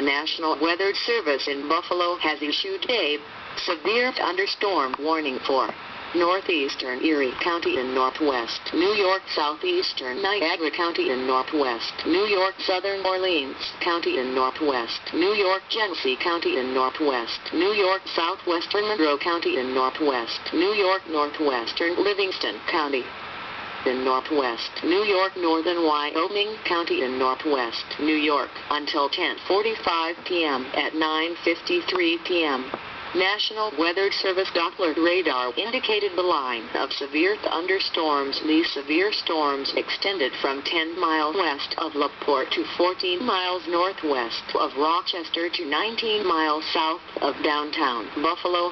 The National Weather Service in Buffalo has issued a severe thunderstorm warning for Northeastern Erie County in Northwest New York, Southeastern Niagara County in Northwest New York, Southern Orleans County in Northwest New York, Genesee County in Northwest New York, Southwestern Monroe County in Northwest New York, Northwestern Livingston County in Northwest New York, Northern Wyoming County in Northwest New York until 10:45 p.m. At 9:53 p.m. National Weather Service Doppler radar indicated the line of severe thunderstorms. These severe storms extended from 10 miles west of Lockport to 14 miles northwest of Rochester to 19 miles south of downtown Buffalo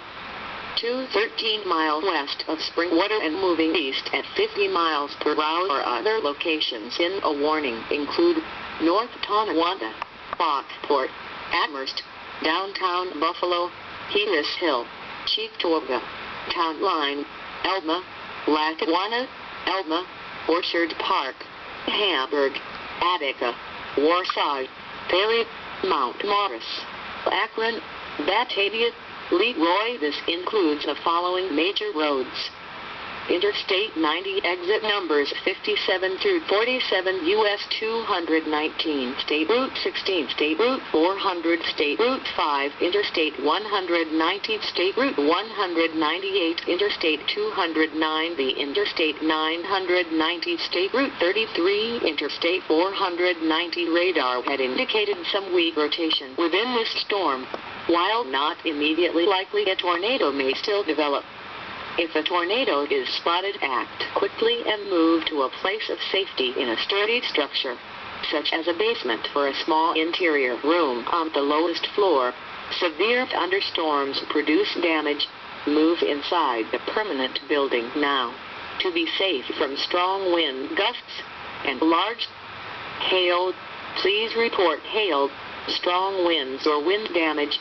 to 13 miles west of Springwater and moving east at 50 miles per hour. Other locations in a warning include North Tonawanda, Lockport, Amherst, downtown Buffalo, Erie Hill, Cheektowaga, Town Line, Elma, Lackawanna, Elma, Orchard Park, Hamburg, Attica, Warsaw, Erie, Mount Morris, Akron, Batavia, Leroy. This includes the following major roads: Interstate 90 exit numbers 57 through 47, US 219, State Route 16, State Route 400, State Route 5, Interstate 190, State Route 198, Interstate 209, the Interstate 990, State Route 33, Interstate 490. Radar had indicated some weak rotation within this storm. While not immediately likely, a tornado may still develop. If a tornado is spotted, act quickly and move to a place of safety in a sturdy structure, such as a basement or a small interior room on the lowest floor. Severe thunderstorms produce damage. Move inside a permanent building now to be safe from strong wind gusts and large hail. Please report hail, strong winds or wind damage